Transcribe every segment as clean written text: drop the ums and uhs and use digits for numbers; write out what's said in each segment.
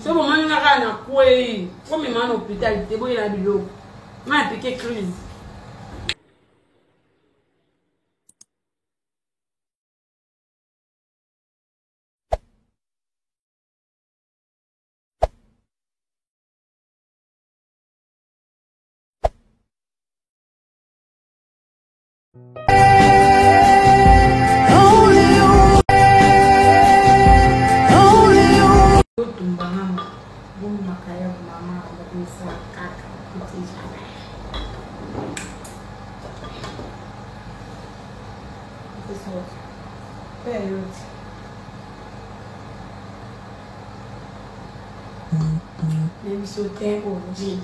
So bon man ngaka na kwe. Comme man hôpital, te boy la bilo. Ma piqué crise. Même si au tempo, dit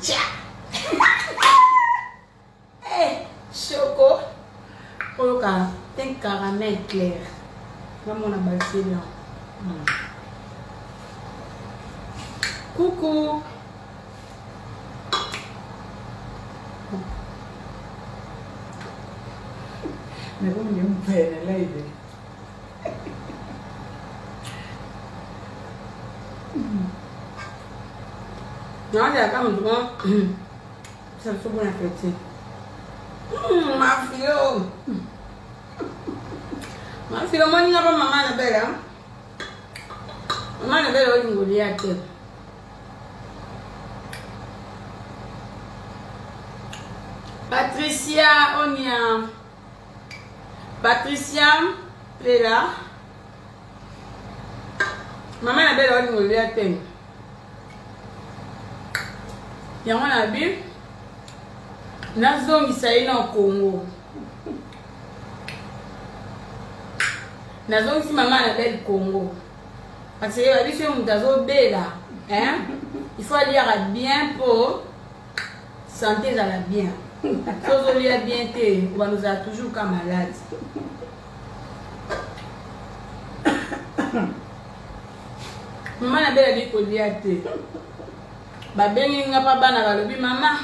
hey, choco. Oh, un caramel clair. Maman a baissé là. Coucou. Mais vous me faites là, non, c'est comme moi. Ça me fait bon appétit. Ma fille. Ma fille, moi, il n'y a pas maman la belle. Maman la belle, elle est Goliath. Patricia, on y a. Patricia, elle est là. Maman la belle, elle est Goliath. Yango na bi nazongisa ye na Congo. Nazongisi maman na belle Congo. Parce que la vie c'est un tazo bela, hein? Il faut lire bien pour santé à la bien. Si on lire bien on va nous a toujours comme malade. Maman na belle dit ko lire te. Ba bengi nga pa bana balobi maman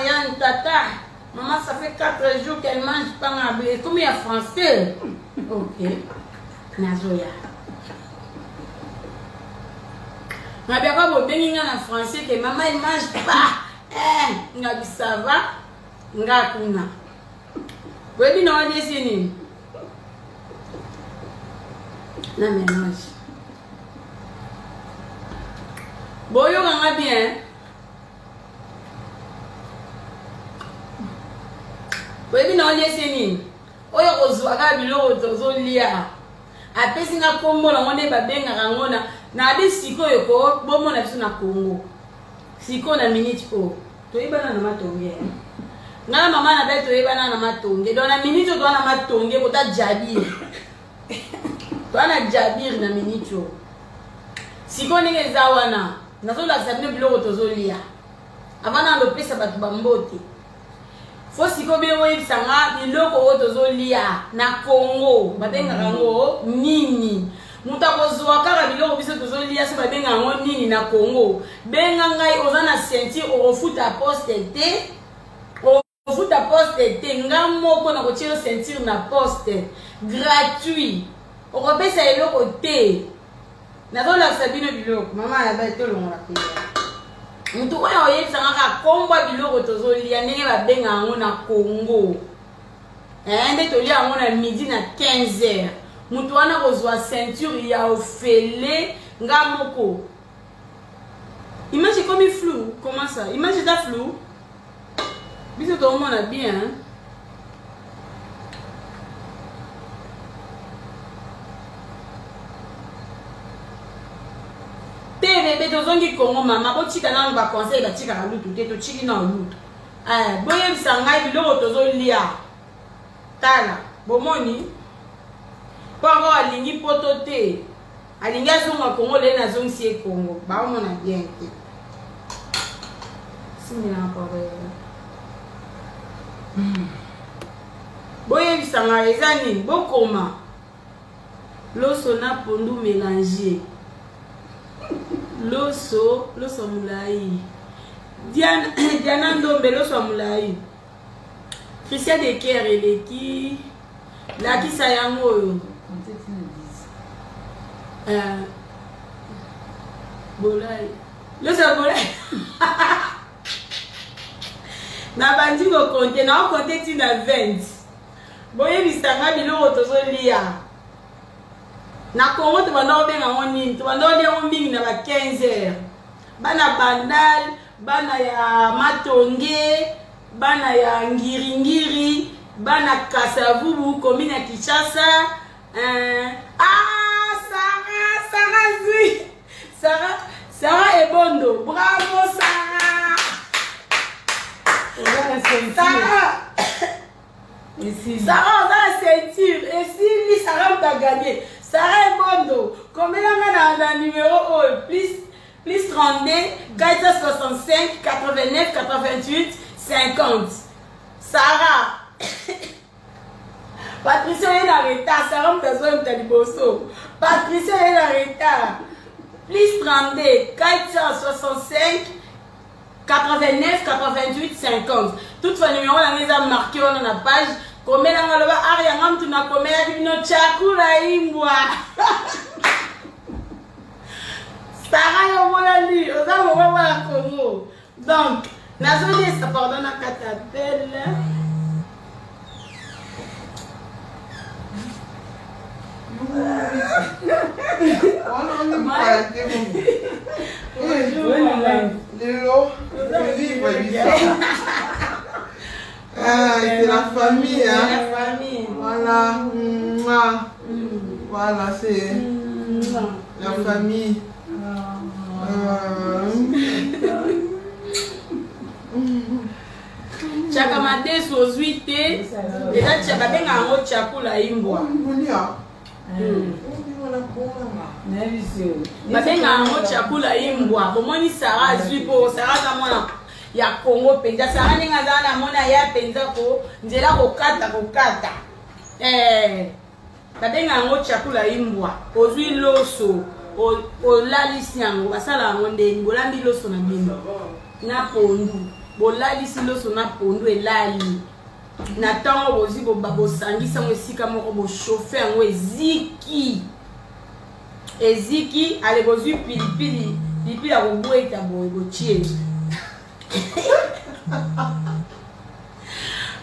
Yann tata maman ça fait 4 jours qu'elle mange pas ma blé comme il y a français. OK nazoya nga bien ko bengi nga na français que maman il mange pas nga bi ça va nga kuna webi na wadi sini na mélange. Boyo nga bien. Webi na olie seni. Oyo kozwaka biloko tozolia. Apesi nga kombo na ngone babenga ngona na bi sikoyo ko bomona biso na Congo. Siko na minute ko. Toyebana na matonge. Ngala mama na beto toyebana na matonge. Don na minute to na matonge ko ta jabir. To na jabir na minute. Siko ninge zawana. Nazo la sabine biloko tozolia. Avana lopesa batu bambote. Fo siko biloko yebisanga biloko tozolia na Congo. Babenga ngo nini. Muta kozwa kaka biloko biso tozolia so babenga ngo nini na Congo. Benga ngai ozana sentir ofuta poste te. Ofuta poste te ngamo na kochiro sentir na poste gratuit. Okopesa eloko te. Nazo la sabine biloko mama ya ba tolongo la kuya mutu oyo oyebisanga ka komba biloko tozolia ndenge babenga ngo na Congo nde tolia ngo na midi na 15h mutu wana kozwa ceinture ya ofele nga moko. Image comme flou. Comment ça? Image est flou. Biso tout le monde a bien hein? TV tozongi Congo mama botika na ba conseil batika ka lutu te to chiki na lutu boye bisangai biloko tozolia tala bomoni pongo alingi poto te alingi azonga Congo le na zongisi Congo ba mona bien te simila pare boye bisangai ezani bokoma loso na pondu mélanger. Loso mulai. Diana Ndombe loso mulai. Christian de Kerr eleki. La kisa yango yo. Bolai. Le ça bolai. Na bandi ko compter, na compter ti na 20. Boye bisanga biloko tozolia. Na Congo to bana obenga ngoni, to bana olia mingi na ba 15 heures. Bana bandal, bana ya matonge, bana ya ngiringiri, bana kasavubu commune ya Kinshasa. Sarah Ebondo, bravo Sarah. Sarah, on a la ceinture. Et si Sarah t'a gagné, Sarah Ebondo, combien on a dans le numéro plus 32 465 89 88 50. Sarah. Patricia est en retard. Sarah m'a besoin de Taliboso. Patricia est en retard. Plus 32 465 89 88 50. Toute fois numéro on les a marqué on a page. Combien on a le ariangam tu n'as combien de nos chakula imbwa. Sarah Yomolali, on a voir Congo. Donc, Nazoni ça pardonne à Katapelle. C'est la famille, hein. La famille. Voilà. Voilà, c'est la famille. Chakamate sozuite. Et là, Chakabenga en haut chakula imbwa. Babenga yango chakula imbwa. Bomoni Sarah Zupo, Sarah za mwana ya Congo penza. Sarah ninga za na mwana ya penza ko nzela kokata. Babenga yango chakula imbwa. Ozwi loso, olalisi yango basala yango ndeni, bolambi loso na bino. Na pondu. Bolalisi loso na pondu elali. Na tango bozi bosangisa ngo esika moko bo chauffer yango eziki. Eziki ale bozwi pilipili ya kobweta boye botie.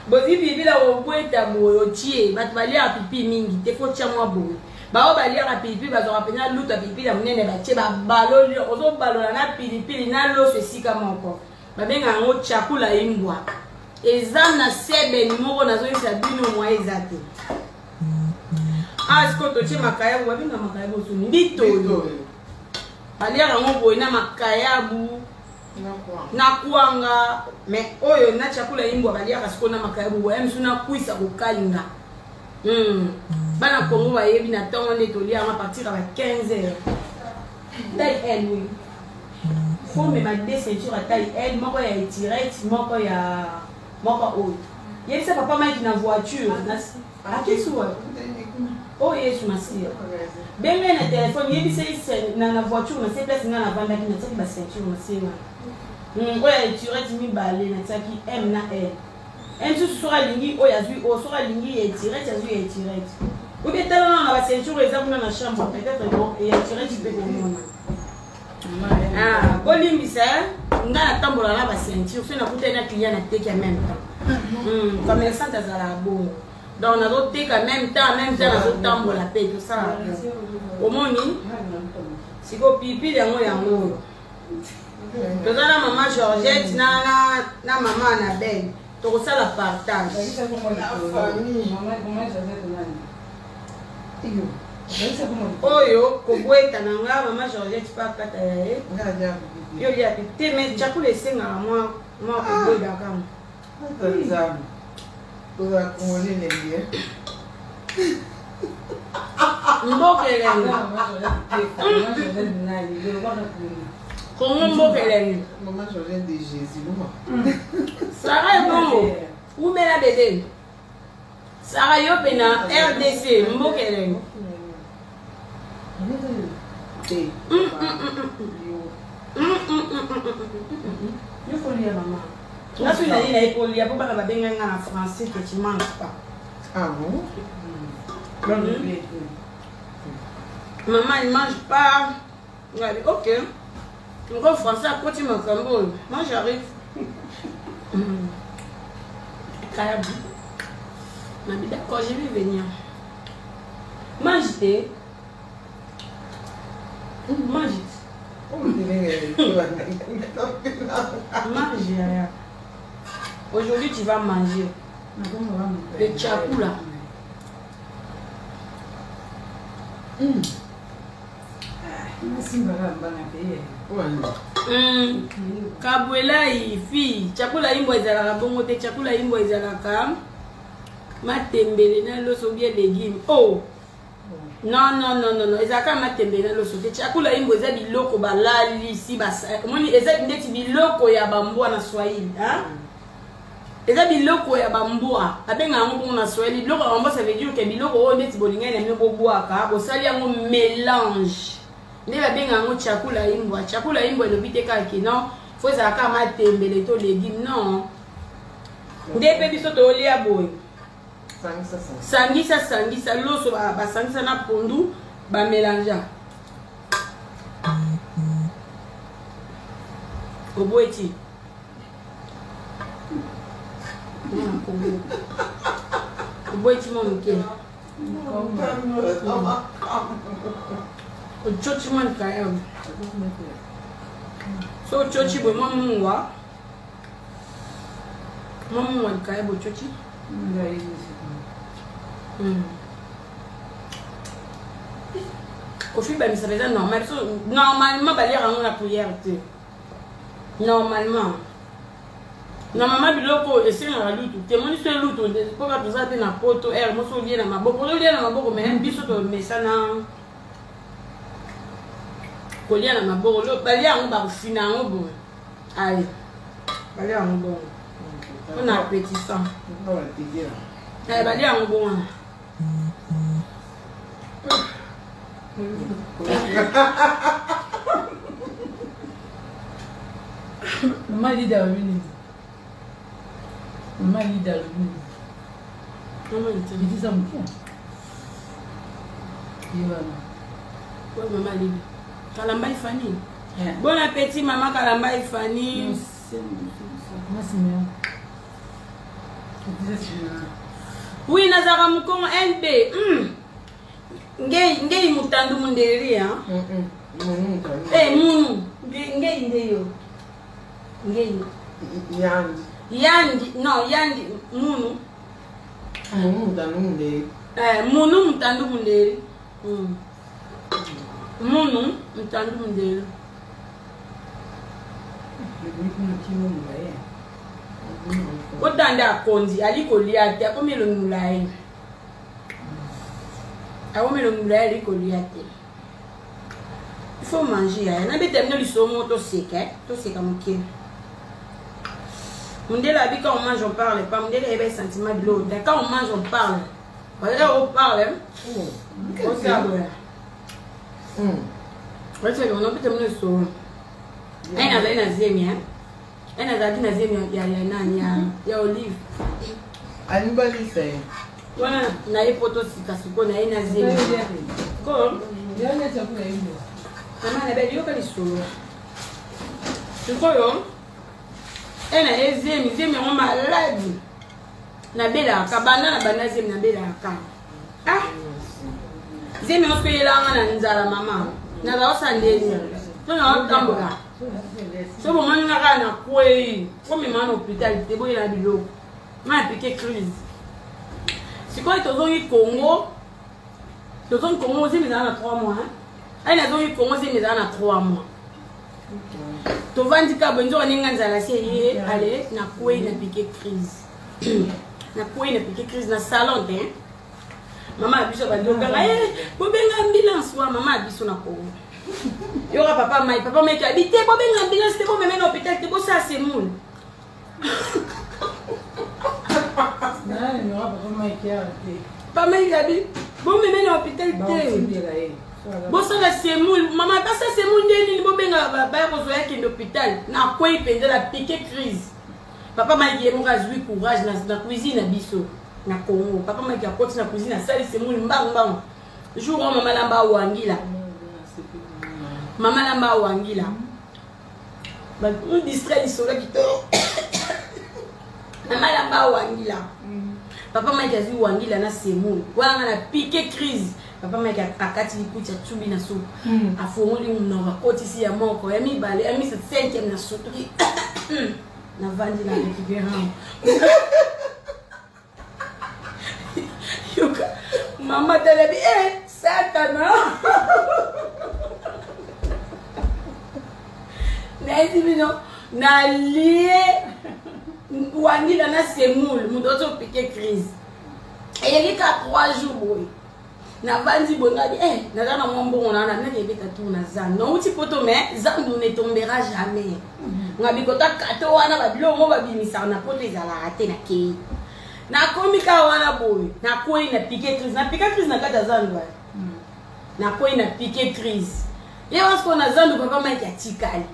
Bozwi pilipili ya kobweta boye otie. Bato balia pipi mingi te ko tia mwa boye. Bao balia pilipili bazwa pena luta pilipili ya munene batie ba baloli ozo balola na pilipili na loso esika moko. Babenga ngo chakula imbwa. Eza na sebe ni moko nazoyisa bino mwa ezate. Asko toche makayabu babinga makayabu suni bito. Balia ngo boye na makayabu na kuanga me oyo na chakula imbwa balia kasiko na makayabu boye msuna kuisa kokalinga. Bana Congo bayebi na tongo ne tolia à partir à 15 heures. Taille L oui. Faut me mettre des ceintures à taille L, moko ya étirette, moko ya moko haut. Yé ça papa m'a dit na voiture. À qui soit? Oh yes masia. Ben na téléphone yé c'est na voiture na c'est place na vanda ki na tsaki ba ceinture masia. Oya étirette mi balé na tsaki M na L. M tout sera lingi oya zui o sera lingi étirette ya zui étirette. Ou bien tellement na ba ceinture exemple na chambre peut-être bon et étirette tu peux comprendre. Bolimbisa nga na tambola na ba ceinture so na kuta na client na teki en même temps. Commerçant azala bon. Donc na zo teki en même temps na zo tambola pe tout ça. Omoni siko pipi yango. Toza na maman Georgette na maman Annabelle. To ça la partage. La famille. Oyo kobweta na nga mama Georgette pa kata ya ye. Yo lia te me chakula esenga moi kobweda kama. Tanzania. Toza Congolais nenge. Mbokelenge. Kongo mbokelenge. Maman Georgette de Jésus. Sarah Ebongo. Où met la bébé? Sarah yo pena RDC mbokelenge. Il faut lire maman. Là tu l'as dit là il faut lire pour pas que babenga en français que tu manges pas. Ah bon? Maman il mange pas. Ok. Encore français, après tu m'as cambo. Moi j'arrive. Carabou. Ma vie d'accord, je vais venir. Mange. Mange. Mange. Aujourd'hui tu vas manger. Le tchakou là. Kabwela ifi chakula imbo ezalaka bongo te chakula imbo ezalaka matembele na loso bien légumes. Oh non ezalaka matembele na loso te chakula imbo eza biloko balali si basa moni eza ndeti biloko ya bambwa na Swahili hein. Eza biloko ya bambwa abenga ngo na Swahili biloko ya bambwa ça veut dire que biloko o ndeti bolinga na mbo bwaka bosali yango mélange. Ne ba benga ngo chakula imbwa elobi te kaka non faut ça ka matembele to légumes non ndepe biso to lia boy sangisa loso ba sangisa na pondu ba mélanger oboeti oboeti mo mke chochi man kayam so chochi bo mamwa kaya bo chochi kofi ba misabeza normal so normalement ba lire en la prière te normalement biloko esenga lutu te moni so lutu po ka toza te na poto mo so lie na maboko mais biso to mesana kolia na maboko lo balia ngo ba kufina ngo bo ai balia ngo bo on a appétissant balia ngo bo Maman Lida Luni. Maman Lida Luni. Maman Lida. Il dit ça mon frère. Ouais, Maman Lida. Kalamba Ifani. Bon appétit, Maman Kalamba Ifani. Moi, c'est bien. Oui, Nazara Moukongo NB. Ngei mutandu munderi hein. Munu. Ngei ndeyo. Ngei. Yandi, munu. Mutandu munderi. Munu mutandu munderi. Munu mutandu munderi. Otanda konzi aliko liate akomelo nulai. Akomelo nulai aliko liate. Il faut manger. On a besoin de l'issomo to sec, to sec comme qui. Mundela bi quand on mange on parle pas. Mundela est sentiment de l'autre. Quand on mange on parle. On parle. On sabre. Parce que on a besoin de l'issomo. Aina za ina zemia. Aina za dina zemia ya nani ya olive. Anibali sai. Wana na ipoto sikasuko na ina zemia. Ko Yana chakula hiyo. Mama na beli yoka lisolo. Tukoyo. Ena zemi on malade. Na bela kabana na bana zemi na bela ka. Ah. Zemi on se yela na nzala mama. Na ba osandeli. Tuna otambola. So bo manga kana kwei. Comme mama hôpital te boye na bilo. Ma piqué crise. Sikoyo tozongi Congo. Tozongi Congo zemi na 3 mois. Elle a donc commencé mes ans à 3 mois. Tu vas dire que bonjour, on est dans la série. Allez, na quoi il a piqué crise. Na quoi il a piqué crise dans salon, hein? Maman a vu ça, bah donc allez, vous avez une ambulance, maman a vu ça na quoi. Il y aura papa qui a dit, t'es pas bien ambulance, t'es pas même à l'hôpital, t'es pas ça c'est moule. Non, il y aura papa Mike qui a dit. Papa Mike a dit, bon même à l'hôpital, t'es. Bon ça la semoule maman pas ça semoule ndeni bobenga ba ko zoya ki l'hôpital na quoi il la piqué crise papa m'a dit mon razui courage na cuisine na biso na Congo papa m'a dit à côté na cuisine na sali semoule mbang jour maman lamba wangila on distrait du soleil qui te maman la ba wangila papa Mike a vu wangila na semu wanga na piqué crise papa Mike akati likucha chubi na soupe afongoli mnova kotisi ya moko ya mibale ya misa 5e na soupe ki na vandi na récupérant yoka mama telebi satana nezi bino na lié wangila na semoule mudoto piqué crise et il y a 3 jours boy na vandi bonga di na na mbongo na kebeta tout na zan non uti poto mais zan ne tombera jamais ngabi kota kato wana ba bilongo ba bimisa na poto ezala raté na ke na komika wana boy na koi na piqué crise na kata zan ba na koi na piqué crise ye wasko na zan papa Mike atikali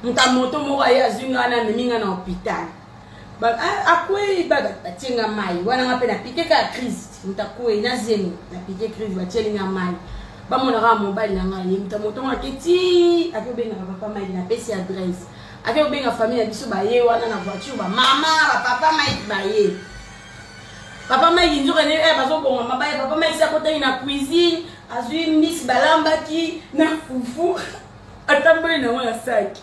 muta moto mo ya zunga na minga na hôpital ba akwe ba batinga mai wana ngape na piqué ka crise muta ko ina zeni na piqué crise ba tielinga mai ba mona ga mobile na ngai muta moto ngaketi akobenga papa Mike na pesi adresse akobenga famille ya biso ba ye wana na voiture ba mama ba papa Mike ba ye papa Mike njoka ne bazo bonga mabaye papa Mike sa kota ina cuisine azui miss balamba ki na fufu atambole na wana saki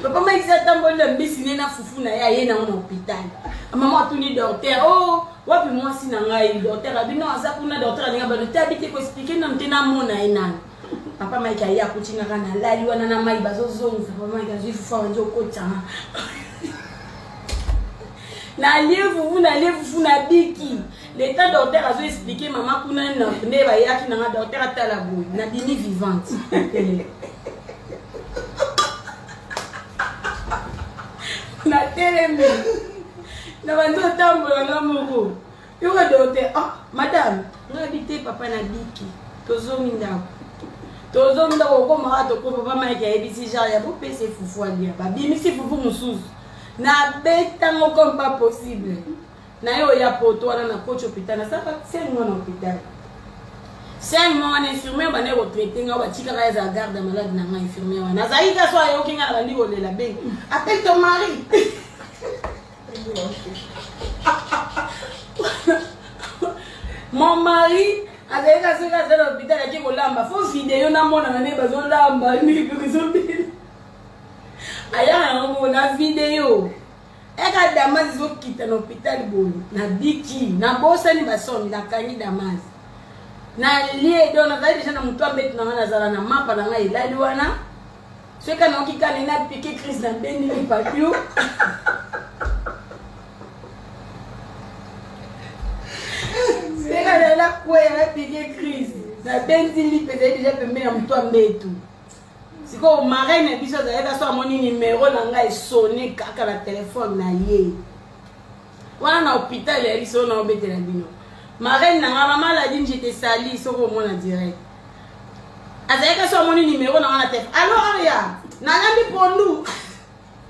papa Mike sa tambole na mbisi na fufu na ya ye na hôpital maman atuni docteur oh wapi moi si na ngai docteur abino asa kuna docteur alinga ba docteur abite ko expliquer na mtena mona ina papa Mike aya kuchinga kana lali wana na mai bazozonga papa Mike azui fufu wanjo kocha na lieu fufu na biki l'état docteur azo expliquer maman kuna na ne ba yaki na docteur atala boy na dini vivante na telemi na bando tambola na moko yoka docteur madame ngabite papa na biki tozomi ndako ko mara to ko papa Mike ayebisi genre ya popese fufu alia babimisi fufu mususu na betango comme pas possible na yo ya poto wana na coach hôpital na ça fait 5 mois na hôpital 5 mois na infirmière ba ne retraité nga ba tika ka za garde malade na nga infirmière wana zaika so ayo kinga na ndiko lela ben appelle ton mari mon mari azaika so ka za hôpital aki ko lamba fo vidéo na mona na ne bazo lamba ni bizo bi aya na vidéo eka Damas zo kita na hôpital boy na biki na bosa ni basomi na kanyi Damas na lie do na zaidi sana mtu ambaye tunangana zala na mapa na ngai lali wana sweka na okika na piqué crise na beni ni papio sweka na kwa ya piqué crise na beni li peze déjà pembe ya mtu ambaye tu siko marraine biso za eka so amoni numéro na ngai sonné kaka na téléphone na ye wana na hôpital ya biso na obetela bino marraine na maman la dit j'étais sali soko mona direct azaka so amoni numéro na wana téléphone alors Aria na ngambi pondu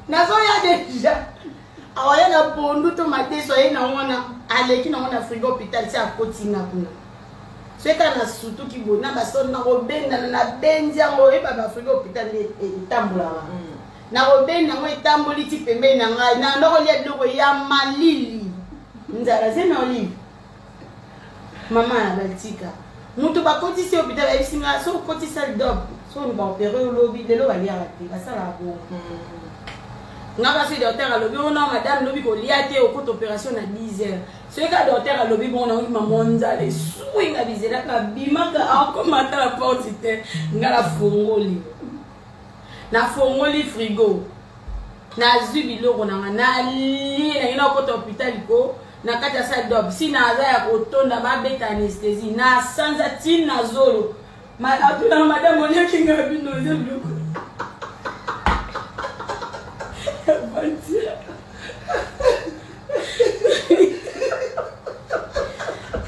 na so ya déjà awaya na pondu to mateso ye na wana aleki na wana frigo hôpital sa kotinga kuna sweka na sutu ki bona baso na robenda na benja ngo e baba frigo hôpital etambola na robenda ngo etamboli ti pembe na ngai na ndoko lia ndoko ya malili nzala zena olive mama na baltika mutu bakoti si hôpital ya bisinga so koti salle d'op so ni ba opérer lobi de lo ba lia raté basala bo ngaka si docteur alobi ona madame lobi ko lia te au cote opération na 10h so ka docteur alobi bon na maman nzale swinga bizela ka bimaka akomata la porte te ngala fongoli na fongoli frigo na zubiloko na li na ina cote hôpital ko na kati ya salle d'op si na aza ya kotonda babeta anesthésie na sanza tine na zolo atuna madame oliakinga bino ze biloko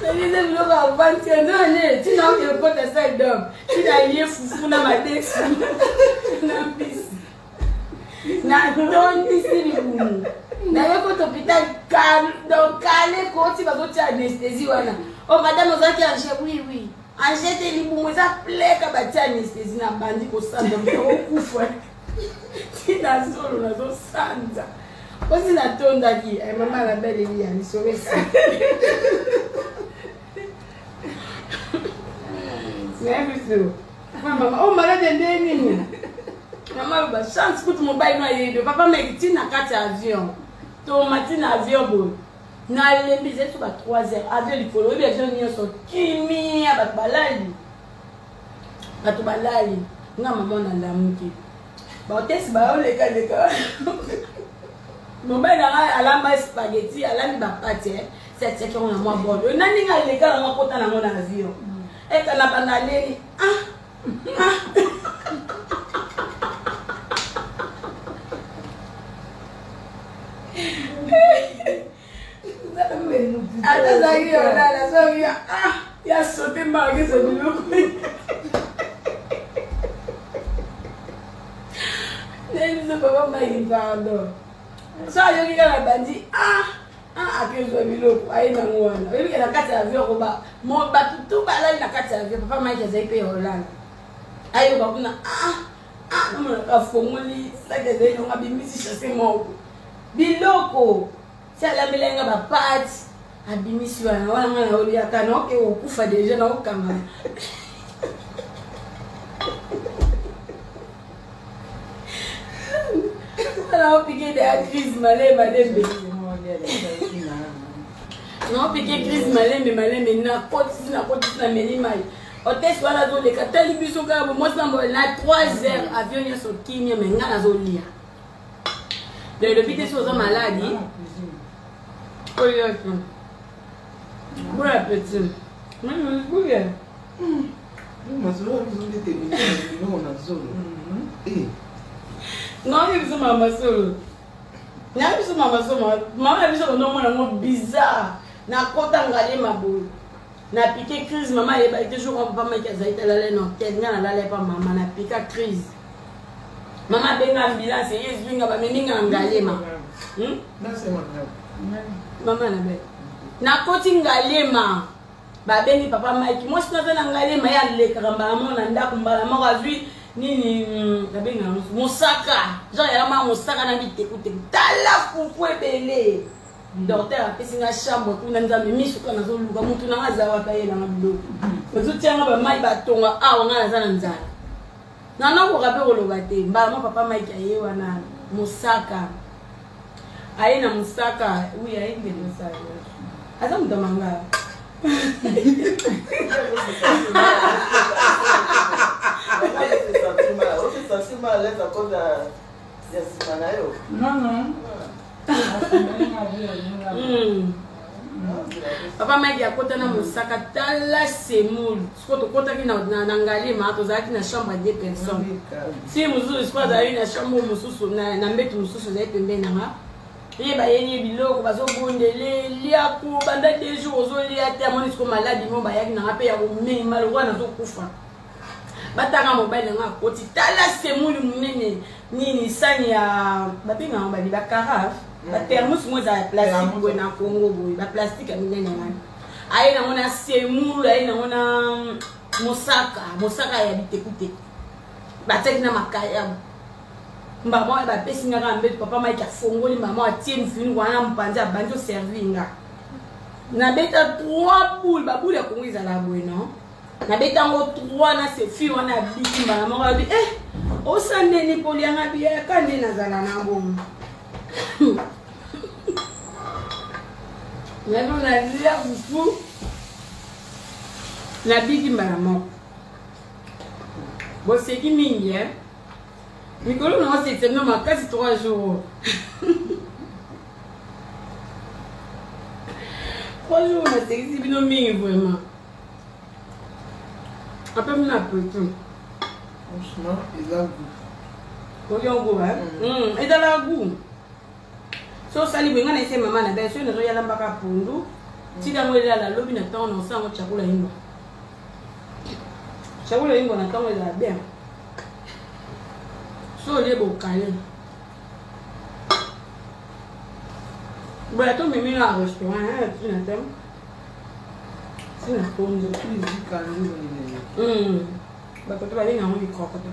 Nalize biloko avanti nane tina ke pota salle d'op tina lié fufu na madexi na mbisi na tondi siribumu na yoko to hôpital calme donc calé ko ti ba ko ti anesthésie wana oh madame ozaki ange oui Angete libumu eza pleka batia anesthésie na bandi kosanda okufa. Tina solo nazo sanza. Osi natondaki mama la belle eli ya misovesi. Nerveux. Mama, oh malade ndeni. Mama ba chance kuti mobile no yedo. Papa mekiti na kati avion. To matina avion bo. Na lembize to ba 3h avion likolo. Bi avion nyonso kimi ya bat balali. Batu balali. Nga mama na lamuki. Ba hotesse ba oleka leka. Mobile na alamba spaghetti, alamba ba pâte. C'est ce qu'on a moi bon. Nani nga leka na kota na ngona avion. E kana banaleli. Atazaki yona soki ya sauté marqué ce biloko. Neni papa mai pardon. Ça yoki kana bandi akezwa biloko aina ngwana. Yoki na kati ya avion koba mo batutu balali na kati ya avion papa mai kazai pe Hollande. Ayo bakuna namona ka fongoli sake zai no ngabimisi chase moko. Biloko sala melenga ba pati abimisi wana ngana oli akana oke okufa deja na okanga. Ala opike de crise malembe. Non piqué crise malembe na koti na melimai. Hôtesse wala zo le katali biso ka bo moi na 3h avion ya so kimia menga na zo lia. De l'hôpital sont malades. Oh yes. Bon appétit. Oui. Non, il faut maman solo. Na biso mama solo. Mama biso no mona mo bizarre. Na kota ngale mabolo. Na piqué crise maman elle ba toujours pas mal qu'elle a la non tête na la pas maman na piqué crise. Maman benga ambulance yes vinga ba meninga ngalema. Maman na be. Na koti ngalema. Ba beni papa Mike. Moi je na ngalema ya le karamba mona ndako mbala moko vu nini tabenga musaka. Genre ya mama musaka na bitekute. Tala fufu ebele. Docteur apesinga chambre kuna nzambe misuka nazo luka mutu na ngazawa pa yela ngabilo. Ozutyanga ba mai batonga awa ngana zana nzala. Nana ko rabe ko lobate mbala mo papa Mike aye wana musaka. Aye na musaka, oui aye ngene musaka. Asa mdomanga. Non. Papa Mike akota na musaka tala semulu. Sikoto kota ki na ngali ma to zaki na chambre de personnes. Si muzuzu sikoto zaki na chambre mususu na mbetu mususu zaki pembeni na. Et bah yenye biloko bazo bondele lia ku banda 2 jours ozo lia te amoni siko maladi mo ba yaki na ngape ya umei malwa na zo kufa. Bataka mobile nga koti tala semulu munene nini sani ya babinga ngabali ba carafe ba thermos mo za plastique bo na Congo bo ba plastique munene ngani. Ayi na mona semulu ayi na mona musaka ya bitekute. Bataki na makaya. Maman ba pesinga ka mbeto papa Mike afongoli maman atie mfini wana mpanza banjo servinga. Na beta 3 boules ba boule ya Congo izala bueno. Na beta ngo 3 na se fi wana biki maman ba bi o sande ni polianga bi ya kande na zala na bomu. Lelo na lia fufu. Na biki maman. Bo seki mingi Nicolo non c'est tellement quasi 3 jours. 3 jours mais c'est ici bino mingi vraiment. Après on a peu tout. Franchement, il a goût. Il a goût hein. Il a la goût. So sali benga na ese mama na beso na zo yala mbaka pundu. Tika ngwela la lobi na tawo na sango chakula himbo. Chakula himbo na tawo ila bien. So les beaux calés. Voilà, toi, mais un restaurant, tu n'entends. tu na kondo. Bakota balinga ngo mikrokoto.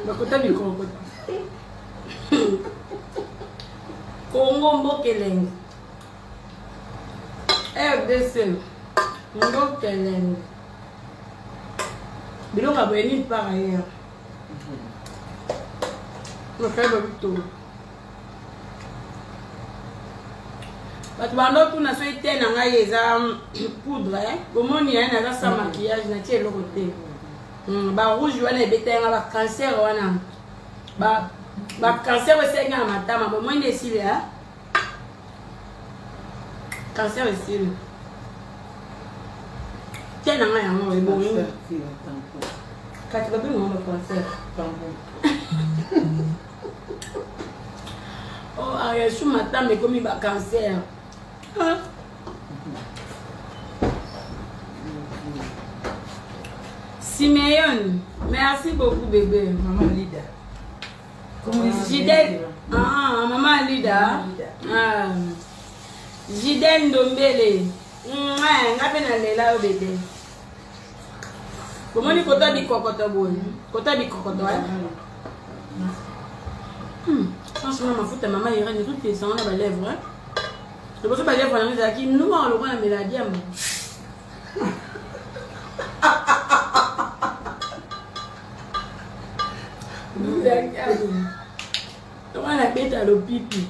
Bakota mikrokoto. Congo Mbokeleng. RDC. Mbokeleng. Bilonga bweni par ailleurs. Le fait de tout. Parce que pendant tout, on a souhaité des poudre. Comment il y a un maquillage, on a tiré le côté. Rouge, on a un cancer. Cancer, c'est un matin. Mais moi, il est ici. Cancer, c'est tiens, on a un bon. Quand tu vas bien, on a cancer. Oh, je suis matin, mais comme il va cancer. Siméon, merci beaucoup bébé. Maman Lida. Jidel. Maman Lida. Jidel Ndombele. Ngapena lela au bébé. Comment on kota bikokoto bon? Kota bikokoto franchement, ma faute à maman, il y a une toute question dans les lèvres. Je pense que les lèvres, on a dit nous, on le voit dans la diamant. On a la bête à l'opipi.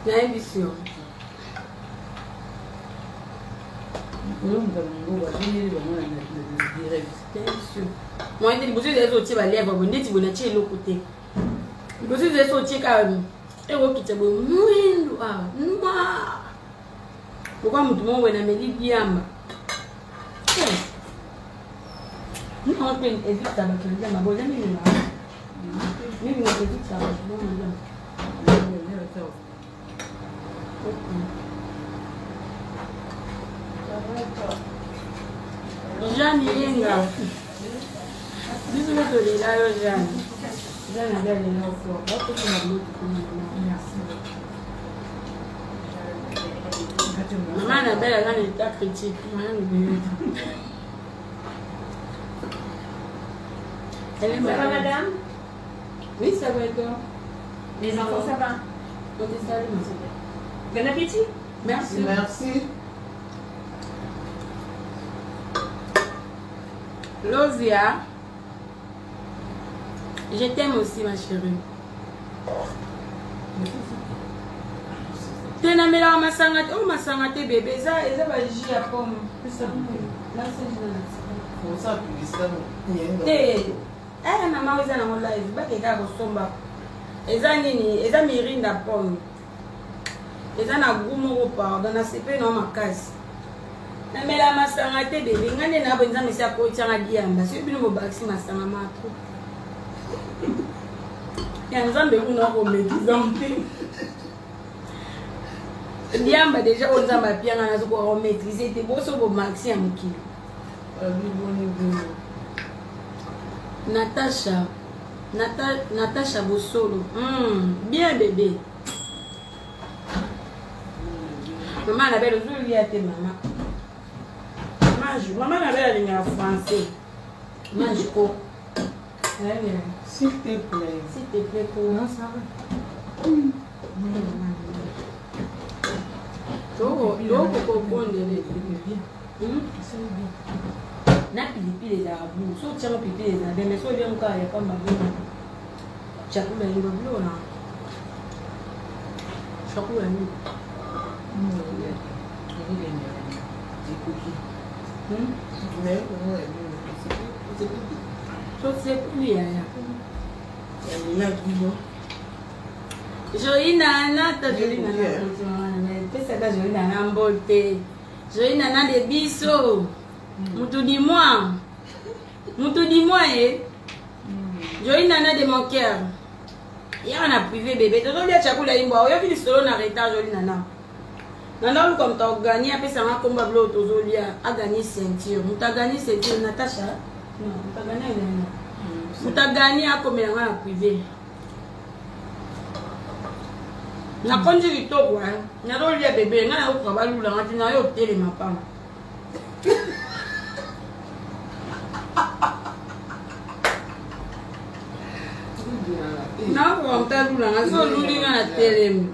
Il y a une vision. Moi, je suis des autres qui lèvres, vous n'êtes pas de l'autre côté. Vous êtes des autres qui et vous qui êtes noir. Pourquoi vous demandez à me dire nous on peut éviter ça parce que ma bonne amie là. Mais vous évitez ça. Jeanne Yenga. Bisous de là, Jeanne. Jeanne a bien les enfants. Maman Annabelle a un état critique. Elle est Ça va, madame? Oui, ça va et toi? Les enfants, ça va? Bon appétit? Merci. Merci. Lovia, je t'aime aussi ma chérie. Tu n'as pas ma sangate, oh ma sangate bébé, ça va juste à pomme. Là c'est ça juste. Eh maman vous êtes en live, ba keka ko somba. Eza nini, eza mirinda pomme. Eza na gumo ko pardon na sepe no makasi. Na mela masanga te bébé ngane na bonza mesi ko tshanga diamba so bino mo baxi masanga matro ya nzambe kuna ko maîtriser diamba déjà on nzamba pianga na ko maîtriser te boso bo maxi ya mukili Natacha Bosolo bien bébé maman la belle aujourd'hui à tes maman. Maman avait la ligne en français. Mange quoi? S'il te plaît. S'il te plaît, quoi? Non, ça va. Na pilipili za abu. So chama pilipili za deme. So leo mkaa ya kama vile. Chakula hiyo blue na. Chakula hiyo. Joïna, Joïna de biso. Moutou dis-moi, Joïna de mon cœur. Hier on a privé bébé. Tout le monde a chakula imbo. Oyo fini solo na retard Joïna. Nana comme tu as gagné, après ça m'a combat bleu autozolia a gagné ceinture. Tu as gagné ceinture Natacha? Non, tu as gagné. Tu as gagné à combien en privé? Na konji kitoko na do lia bébé na yo kwa balula ngati na yo tele mapam. Na ko ntalula na so luli na tele.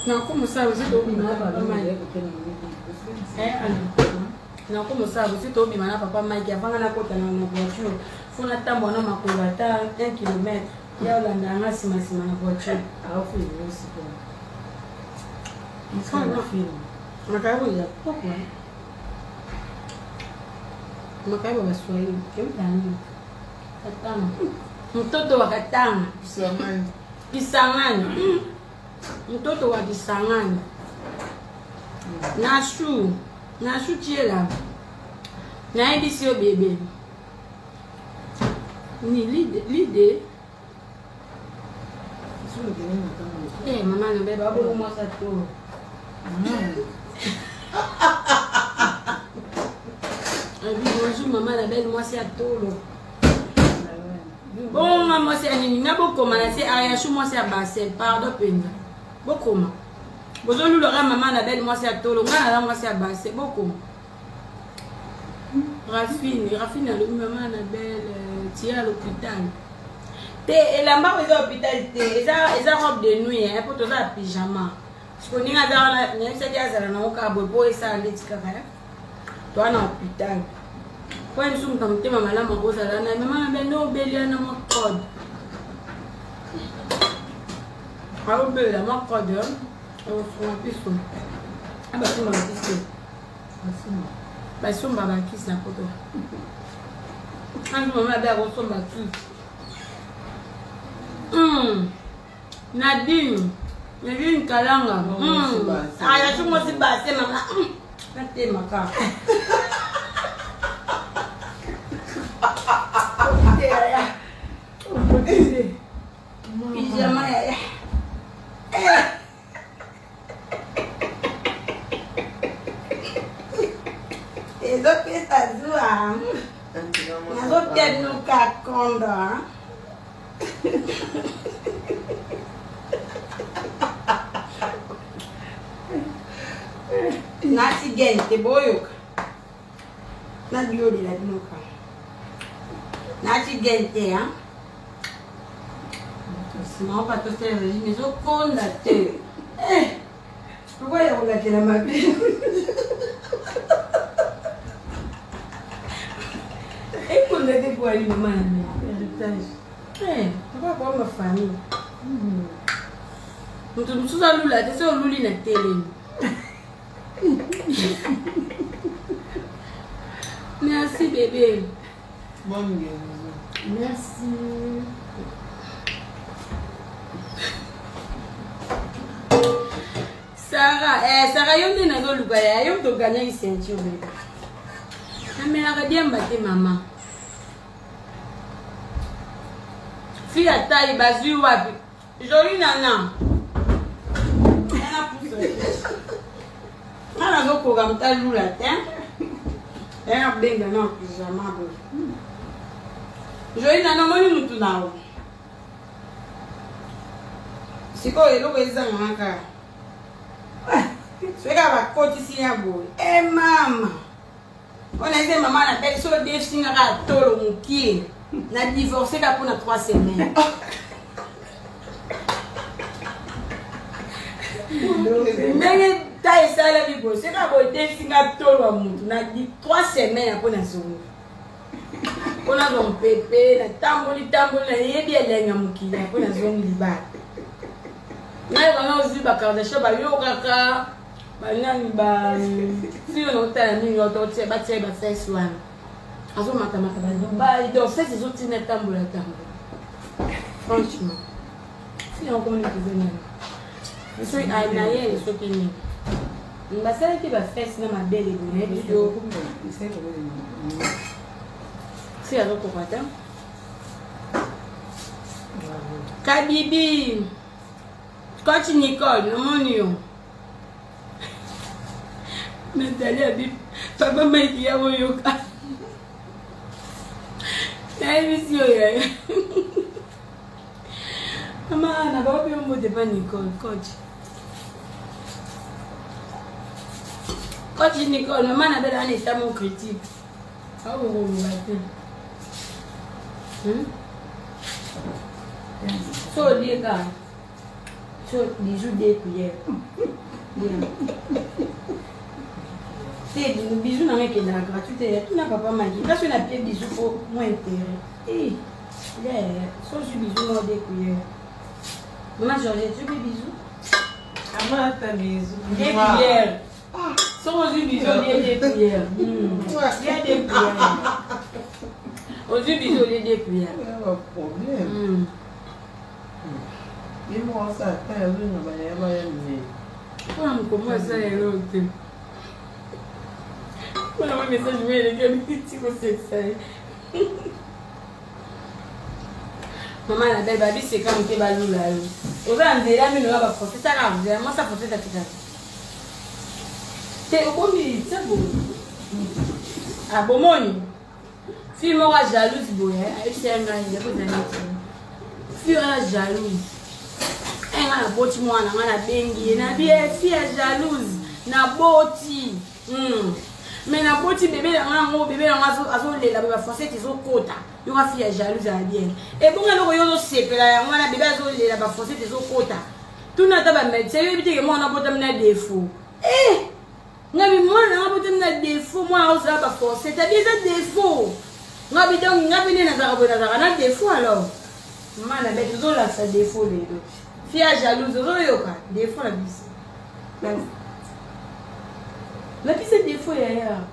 Na ko musabu sito bima papa mai. Na ko musabu sito bima na papa mai ki afanga na kota na voiture. Funa tambo na makola ta 1 km. Ya olanda nga sima na voiture. Afu yo siko. Sana film. Makaibu ya pokwa. Makaibu wa Swahili. Kemtani. Katanga. Mtoto wa Katanga. Kisangani. Mtoto wa Kisangani. Nashu chiela. Na ebi sio bebe. Ni lide. Mama na bebe abo mwasa tu. Bonjour maman la belle moi c'est à tolo. Bon moi c'est anini na bokoma na c'est ayashu moi c'est à bassin pardon penda. Bokoma. Bonjour le maman la belle moi c'est à tolo ngana la moi c'est à bassin bokoma. Rafine le maman la belle tia à l'hôpital. Et la mère est à l'hôpital, eza robe de nuit, hein, pour tout ça pyjama. Je connais nga dans la c'est dia za na oka bobo esa letika kaya. Toi na hôpital. Kwa ni sumu tamte mama la makosa la na mama be no belia na mo code. Au be la mo code. Au fond piso. Aba suma piso. Ba suma ba kisa koto. Quand maman be go suma tout. Nadine Kalanga. Aya tu mo si base mama. Kate maka. Pijama ya. Ezo pesa zua. Nazo tenuka konda. Nasi gente boyoka. Na diori la dinoka. Nasi gente ha. Não para tu ser regime só conda te. Pourquoi il y a que la mabille? Et qu'on a des poils maman. Pourquoi pas ma famille? Nous sommes à l'oula, tu sais au louli na télé. Merci bébé. Merci. Sarah, yom de nazo lugaya, yom to gagner une ceinture bébé. Mais la regarde battre maman. Fille à taille basu wapi. Jolie nana. Nana zo ko gamta lula ten. Ena benga na pyjama bo. Jolie nana moni mutu nawo. Siko eloko ezanga maka. Sweka ba koti sinya bo. Mama. On a dit maman la belle sur le défi singa ka tolo mukie. Na divorcé ka pour 3 semaines. Mais ta esa la bibo, c'est ka bo défi singa tolo mutu na 3 semaines pour na zongo. On a donc pépé na tamboli na yebi elenga mukia pour na zongo liba. Na yo ozi ba kardasha ba yo kaka ba nani ba si on otala ni yo to tie ba face one. Azo matamata ba do fait ces autres na tambola tambola. Franchement. Si on connaît que venir. Je suis à naie et sokini. Ba sala ki ba face na ma belle et yo. Si azo ko kwata. Kabibi. Scotch Nicole, non io. Natalia dit, papa m'a dit à mon yoga. La émission, Maman, n'a pas pu me monter pas Nicole, coach. Coach Nicole, maman n'a pas un état mon critique. Ah, vous m'avez so, les gars, so, bisous des cuillères. C'est des bisous dans les qui est gratuité. Tu n'as pas mal dit. Là, tu n'as pas de bisous pour moins intérêt. Eh, so, je bisous dans des cuillères. Maman, Georgette, tu veux des bisous? Maman, t'as bisous. Des cuillères. So, je bisous des cuillères. Il y a des cuillères. Aujourd'hui, bisous des cuillères. Il y a un problème. Et moi, ça, quand il y a un comment ça est l'autre? Voilà mon message, je vais les gars, petit peu sexy. Maman, la belle baby, c'est comme que balou là. Aux Andes, là, mais nous avons français, ça grave. Moi, ça français, ça fait ça. C'est au bon milieu, c'est beau. Ah, bon, mon fille m'aura jalouse, boy. C'est un gars, il y a pas de fille jalouse. Elle a boti moi na bengi na bien fille jalouse na boti mais na boti bébé na ngo bébé na azo lela ba forcer tizo kota yo ka fille jalouse na bien et bon ngalo yo sepela ya ngana bébé azo lela ba forcer tizo kota tuna ta ba médecin yo bitike moi na bota na défaut ngabi moi na bota na défaut moi oza ba forcer ta bien ça défaut ngabi donc ngabi ne na za ka na défaut alors mana bête zo la sa défaut les deux. Fille jalouse, des fois la bise. La bise c'est des fois ailleurs.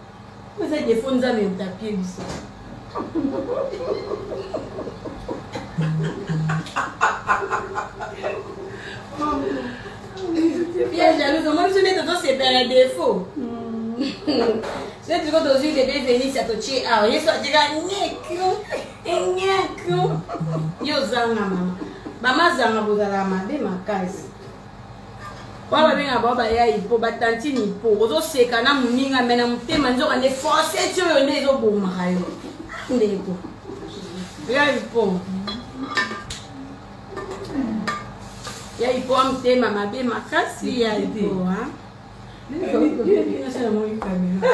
Mais c'est des fois nous avons un tapis bise. Fille jalouse, moi je mets dans c'est un défaut. C'est toujours dans une bébé venir ça te tue ah, il soit déjà nyekro. Yo zanga maman. Mama zanga bozala mabe makasi. Baba benga baba ya ipo batanti ni po. Ozo seka na muninga mena mutema nzoka ne forcer tyo yo ndezo boma hayo. Ndeko. Ya ipo. Ya ipo amtema mabe makasi ya ipo ha. Ni nasema moi kamera.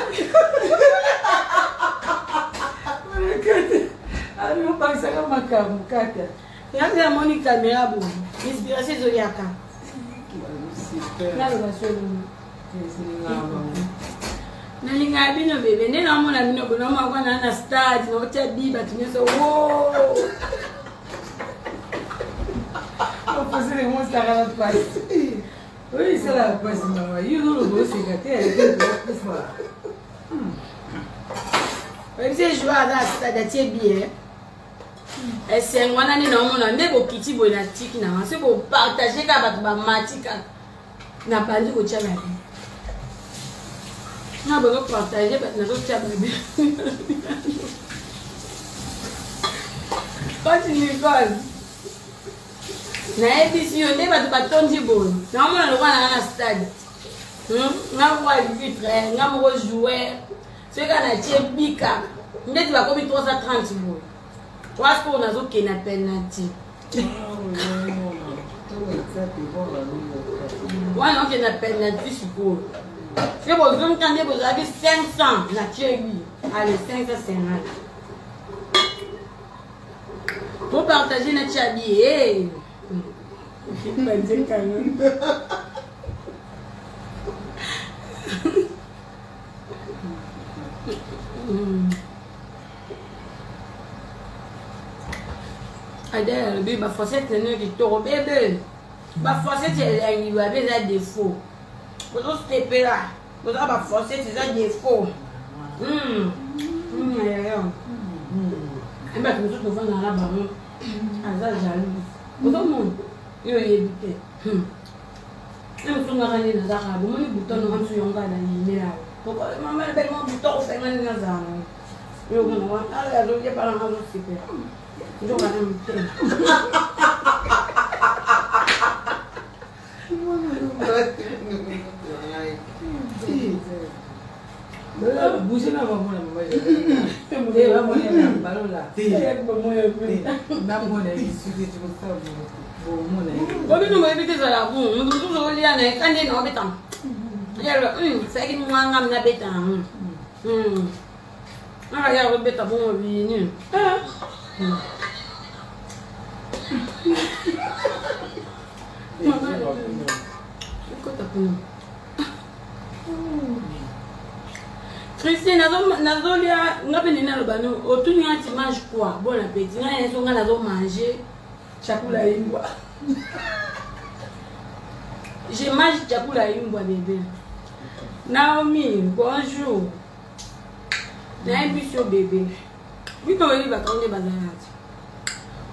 Ano pangsa kama kamukata. Yangu ya moni kamera bo. Inspiration zo yaka. Nalo basolo. Nalinga bino bebe. Nena mona bino bono mwa na start na ocha biba tunyeso wo. On faisait les monstres à la place. Oui, c'est la place maman. You know le boss c'est que elle est fois. Même si je vois à la stade tié bien. Et c'est un wana ni na mona ndebo kiti bo na tiki na c'est pour partager ka batu ba matika na bandi ko tshaba bi na ba ko partager ba na ko tshaba bi continue cause na édition ndeba batu ba tondi bo na mona lo wana na stade na kwa vitre na mo jouer c'est kana tshebika ndeti ba ko bi 330 bo. Parce qu'on a aucun penalty. Ouais, non, qu'il y a penalty sur goal. C'est bon, donc quand vous avez 500, la chérie. Allez, 550. Pour partager notre chérie. Adèle, le forcette n'est pas trop bébé. Ma forcette est un défaut. Vous avez là. Vous avez forcette, c'est un défaut. Et bien, nous sommes dans la barre. Ah, ça, jaloux. Vous avez mon. Il y a évité. Nous sommes dans les arabes. Nous sommes dans les bouton. Pourquoi maman est tellement bouton au fait dans les arabes? Je ne sais pas. Ah, je ne sais pas. Je vais bouger la maman. Christine, nazolia ngapeni na lobano otuni ngati mange quoi? Bon appétit. Ngana yeso ngana zo manger chakula imbwa. Je mange chakula imbwa bébé. Naomi, bonjour. Naimbi sur bébé. Bito weli bakonde bazanati.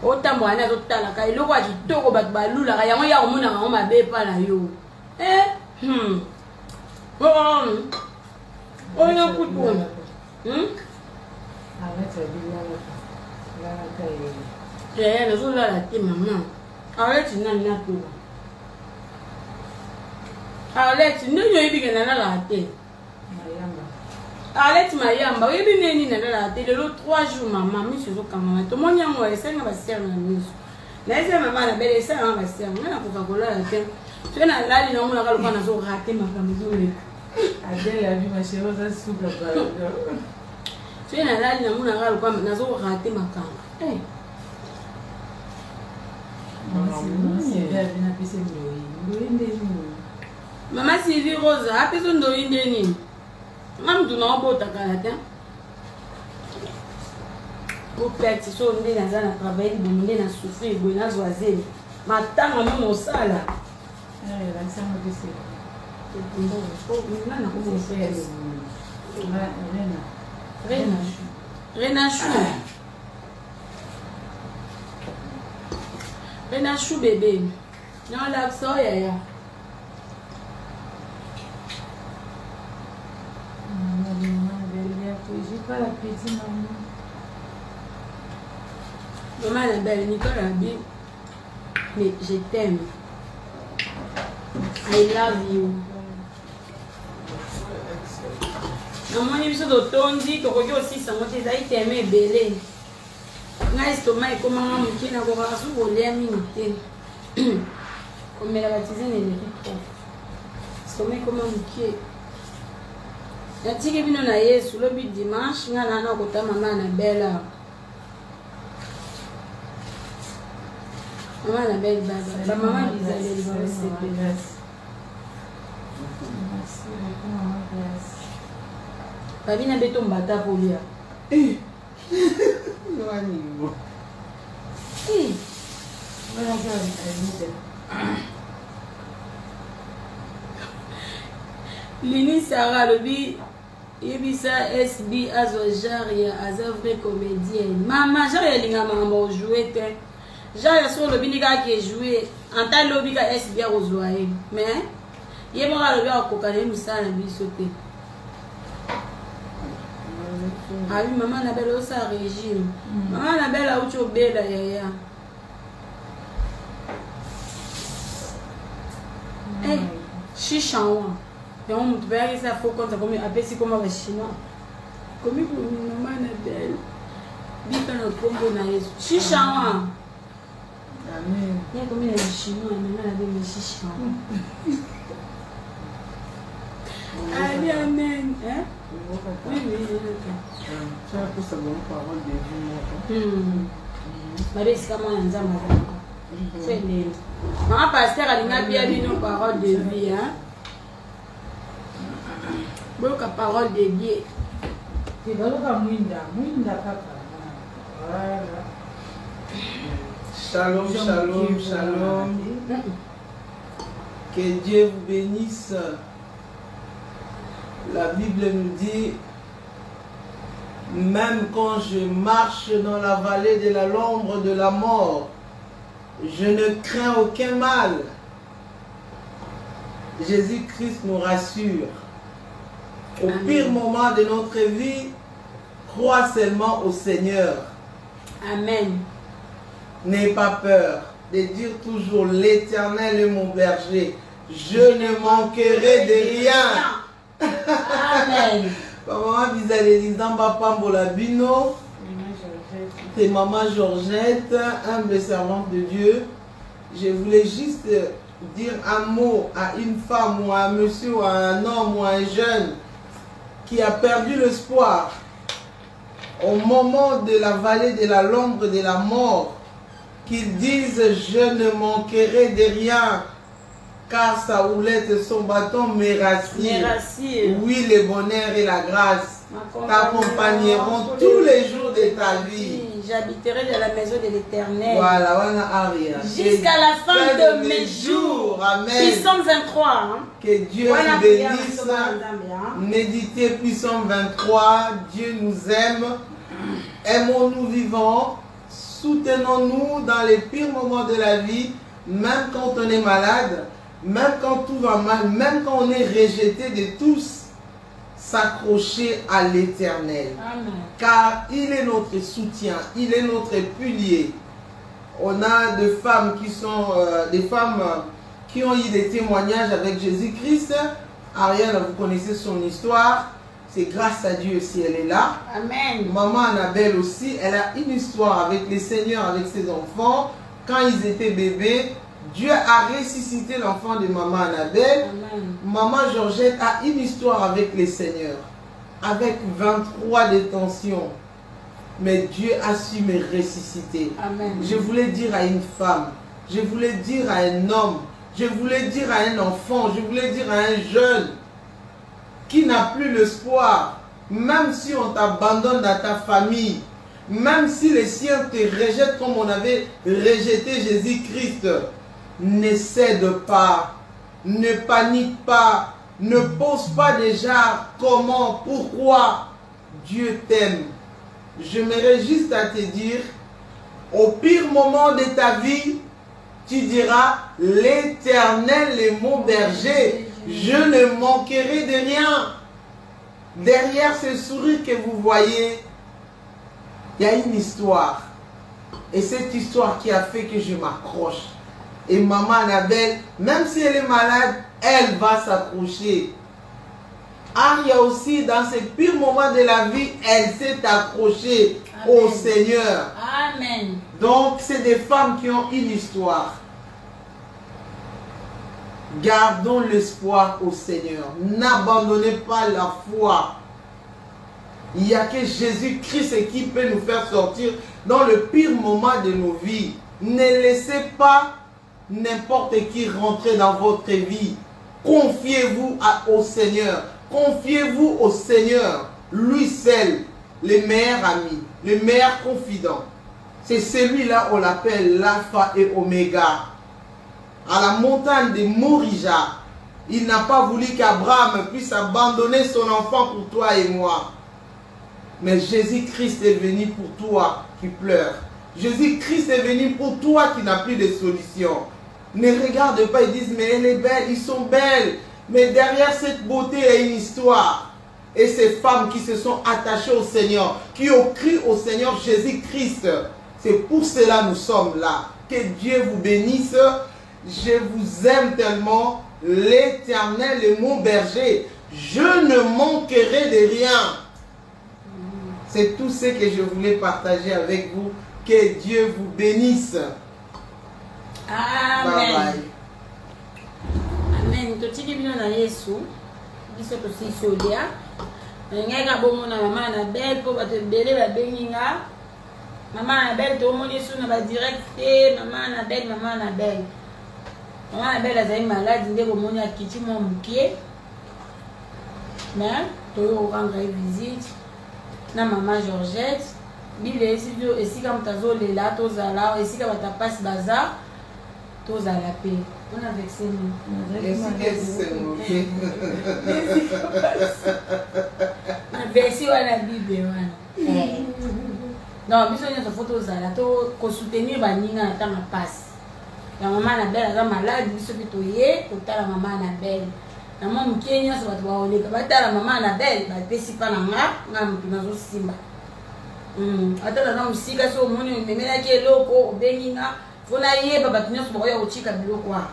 Otambo ana zotala ka iloko a kitoko bat balula ka yango ya omona ngo mabe pa na yo. Oh no kutu. Nazo la te maman. Arrête nani na to. Arrête nyo yibi na la te. Arrête mayamba, oui bien ni na la te le 3 jours maman, monsieur zo kama to monya ngo esenga ba ser na miso. Na ese maman na bele esa nga ba ser, na ko ka la te. Tu na lali na mona ka lo kana zo rater makambo le. Adèle a vu ma chérie, ça soupe la parole. Tu es là, il y a un peu de temps, raté ma cam. Maman Sylvie Rosa, a personne d'origine. Maman, tu n'as pas de caractère. Pour faire si on est dans un travail, on est dans souffrir, on est dans oiseau. Ma tante, maman, au sale. Renachou bébé. Non, la soya ya. J'ai pas l'appétit, maman. Maman la belle, Nicole a dit, mais je t'aime. I love you. Maman, il me dit que tu as aussi ça, tu as aimé belé. Nga estomac et comment on me na kwa kasu bolia minute. Comme la baptisée n'est trop. Estomac comment on ya tiki bino na Yesu lobi dimanche nga na kota mama na bella. Maman la belle baba. Ba maman Isabelle va recevoir. Merci beaucoup, maman, grâce. Babi na beto mbata polia. Voilà, ça, Lini Sarah lobi Ibisa SB Azojaria Aza vraie comédienne. Maman Jaria linga maman jouer te. Jaria sur lobi nika qui jouer en tant lobi ka SB Azojaria. Mais yebora lobi akokane musala biso te. Ah oui, maman n'a belle aussi à régime. Maman n'a belle à autre belle yaya. Eh, chichawa. Et on me dit ça faut quand ça comme appelle si comme un chinois. Comme maman n'a belle. Bika no combo na yesu. Chichawa. Amen. Il y a comme les chinois, maman n'a belle chichawa. Allez, amen. Hein? Oui, oui, tu as pour sa bonne parole de vie. Marie, c'est comme un ensemble. C'est les. Maman, pasteur, elle a bien dit nos paroles de vie. Hein? Beaucoup de paroles de vie. Tu vas le mouinda, papa. Voilà. Shalom, shalom, shalom. Que Dieu vous bénisse. La Bible nous dit, même quand je marche dans la vallée de l'ombre de la mort, je ne crains aucun mal. Jésus-Christ nous rassure. Au pire moment de notre vie, crois seulement au Seigneur. Amen. N'aie pas peur de dire toujours, l'Éternel est mon berger. Je ne manquerai de rien. Amen. Maman Bizaleli Zamba Pambola Bino. C'est Maman Georgette, humble servante de Dieu. Je voulais juste dire un mot à une femme ou à un monsieur ou à un homme ou à un jeune qui a perdu l'espoir au moment de la vallée de l'ombre de la mort, qu'ils disent je ne manquerai de rien car sa houlette et son bâton me rassurent. Oui, le bonheur et la grâce t'accompagneront tous les jours de ta vie. J'habiterai dans la maison de l'Éternel. Voilà, voilà, Aria. Jusqu'à la fin de mes jours. Amen. Puissance 23. Hein? Que Dieu nous bénisse. Méditez Puissance 23. Dieu nous aime. Aimons-nous vivants. Soutenons-nous dans les pires moments de la vie. Même quand on est malade. Même quand tout va mal. Même quand on est rejeté de tous. S'accrocher à l'Éternel. Car il est notre soutien, il est notre pilier. On a des femmes qui sont des femmes qui ont eu des témoignages avec Jésus-Christ. Ariane, vous connaissez son histoire. C'est grâce à Dieu si elle est là. Amen. Maman Annabelle aussi, elle a une histoire avec le Seigneur, avec ses enfants. Quand ils étaient bébés, Dieu a ressuscité l'enfant de Maman Annabelle. Amen. Maman Georgette a une histoire avec le Seigneur. Avec 23 détentions. Mais Dieu a su me ressusciter. Amen. Je voulais dire à une femme, je voulais dire à un homme, je voulais dire à un enfant, je voulais dire à un jeune qui n'a plus l'espoir, même si on t'abandonne dans ta famille, même si les siens te rejettent comme on avait rejeté Jésus-Christ, ne cède pas, ne panique pas, ne pose pas déjà comment, pourquoi Dieu t'aime. J'aimerais juste à te dire, au pire moment de ta vie, tu diras, l'Éternel est mon berger, je ne manquerai de rien. Derrière ce sourire que vous voyez, il y a une histoire. Et cette histoire qui a fait que je m'accroche. Et Maman Annabelle, même si elle est malade, elle va s'accrocher. Aria aussi, dans ces pires moments de la vie, elle s'est accrochée au Seigneur. Amen. Donc, c'est des femmes qui ont une histoire. Gardons l'espoir au Seigneur. N'abandonnez pas la foi. Il n'y a que Jésus-Christ qui peut nous faire sortir dans le pire moment de nos vies. Ne laissez pas n'importe qui rentrer dans votre vie. Confiez-vous au Seigneur. Confiez-vous au Seigneur. Lui seul, le meilleur ami, le meilleur confident. C'est celui-là, on l'appelle l'alpha et oméga. À la montagne de Morija, il n'a pas voulu qu'Abraham puisse abandonner son enfant pour toi et moi. Mais Jésus-Christ est venu pour toi qui pleure. Jésus-Christ est venu pour toi qui n'a plus de solution. Ne regarde pas, ils disent, mais elle est belle, ils sont belles. Mais derrière cette beauté, il y a une histoire. Et ces femmes qui se sont attachées au Seigneur, qui ont crié au Seigneur Jésus-Christ. C'est pour cela que nous sommes là. Que Dieu vous bénisse. Je vous aime tellement. L'Éternel est mon berger. Je ne manquerai de rien. C'est tout ce que je voulais partager avec vous. Que Dieu vous bénisse. Amen. Bye bye. Amen. Totiki bino na Yesu. Biso tosi solia. Ngai ka bomo na Maman Annabelle po bato bele ba benginga. Maman Annabelle to moni Yesu na ba direct Maman Annabelle, Maman Annabelle. Maman Annabelle azali malade nde bomoni akiti mo mukie. Mais to yo kanga visite na Maman Georgette. Bile esika mutazo lela tozala esika batapasi baza tozala pe. On a vexé nous. Vexé la Bible. Non, biso nyonso faut tozala to ko soutenir baninga na tanga passe. La Maman Annabelle aza malade biso pe toye kotala Maman Annabelle. Na mo mukenya so bato baoleka batala Maman Annabelle bapesi pa na nga mutu nazo simba. Atala na musika so moni memela ke loko obenginga fona yeba bato nyonso bakoya kochika biloko wa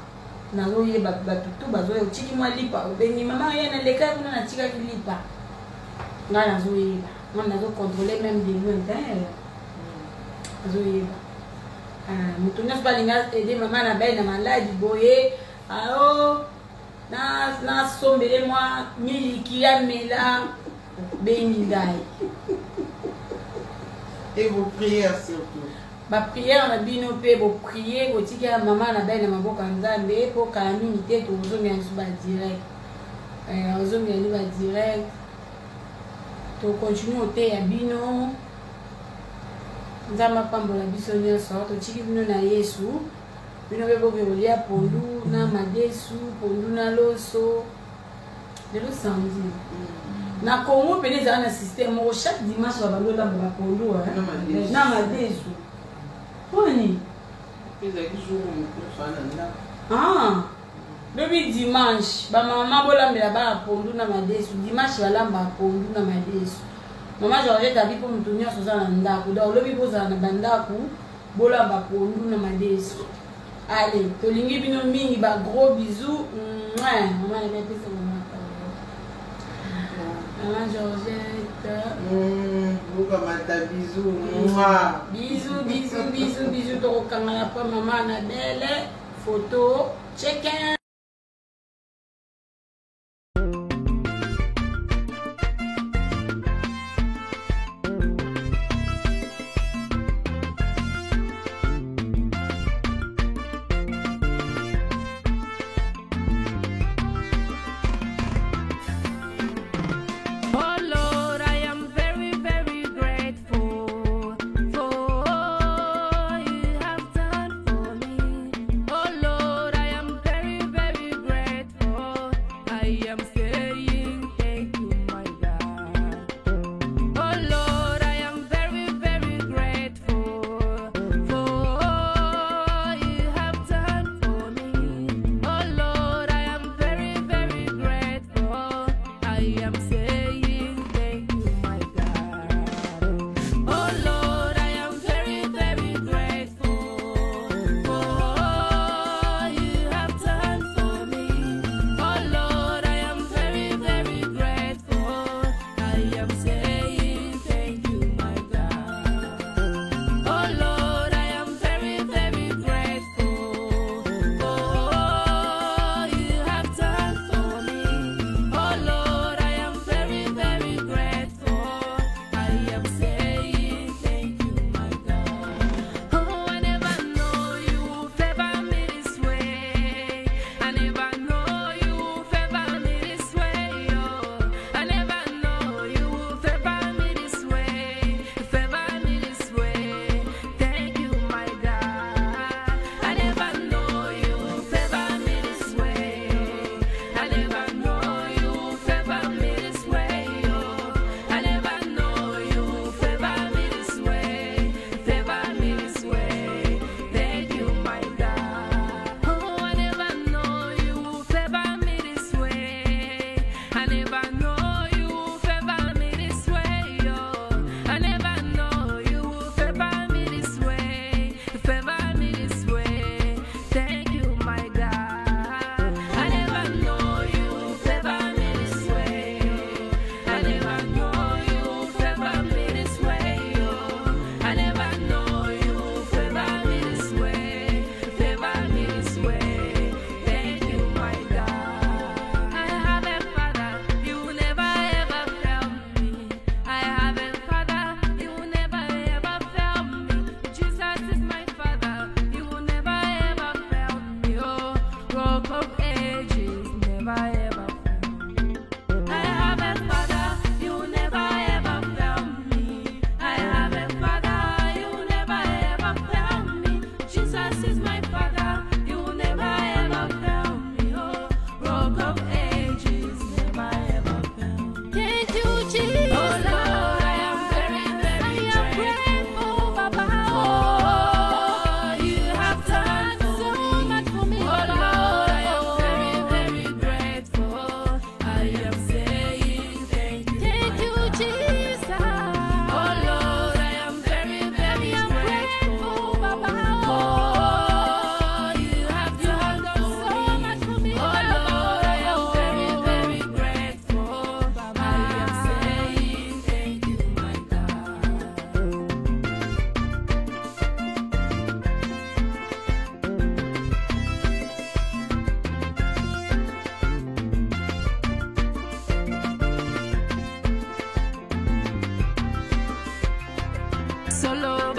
nazo yeba bato tu bazoya kochiki mwa lipa obengi mama yena leka kuna na chika lipa ngai nazoyeba ngai nazocontrôle même des lieux intérieurs nazoyeba moto nyonso balinga ede mama na bai na maladi boye ao nasombele mwa miliki ya mela bengi ngai. Et vos prières surtout. Ba prière na bino pe bo prier bo tika mama na bai na maboka nzambe po kala mingi te tozonga nsu ba direct ozonga ni ba direct to continue te ya bino nzama pambola biso nyonso to tiki bino na Yesu bino be boke olia pondu na madesu pondu na loso lelo samedi na Congo pele za na système au chaque dimanche ba balola ba pondu na madesu Pony. Depuis dimanche, maman bolambela ba pondu na madesu. Dimanche balamba pondu na madesu. Maman Georgette a dit pour me tenir sur ça nda ko da lobi boza na bandaku bolamba pondu na madesu. Allez, tolingi bino mingi ba gros bisous. Maman elle m'a fait Maman Georgette. Bisous. Bisous. Tokokanga ya pa maman na belle. Photo. Check-in.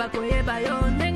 koyeba yo ndenge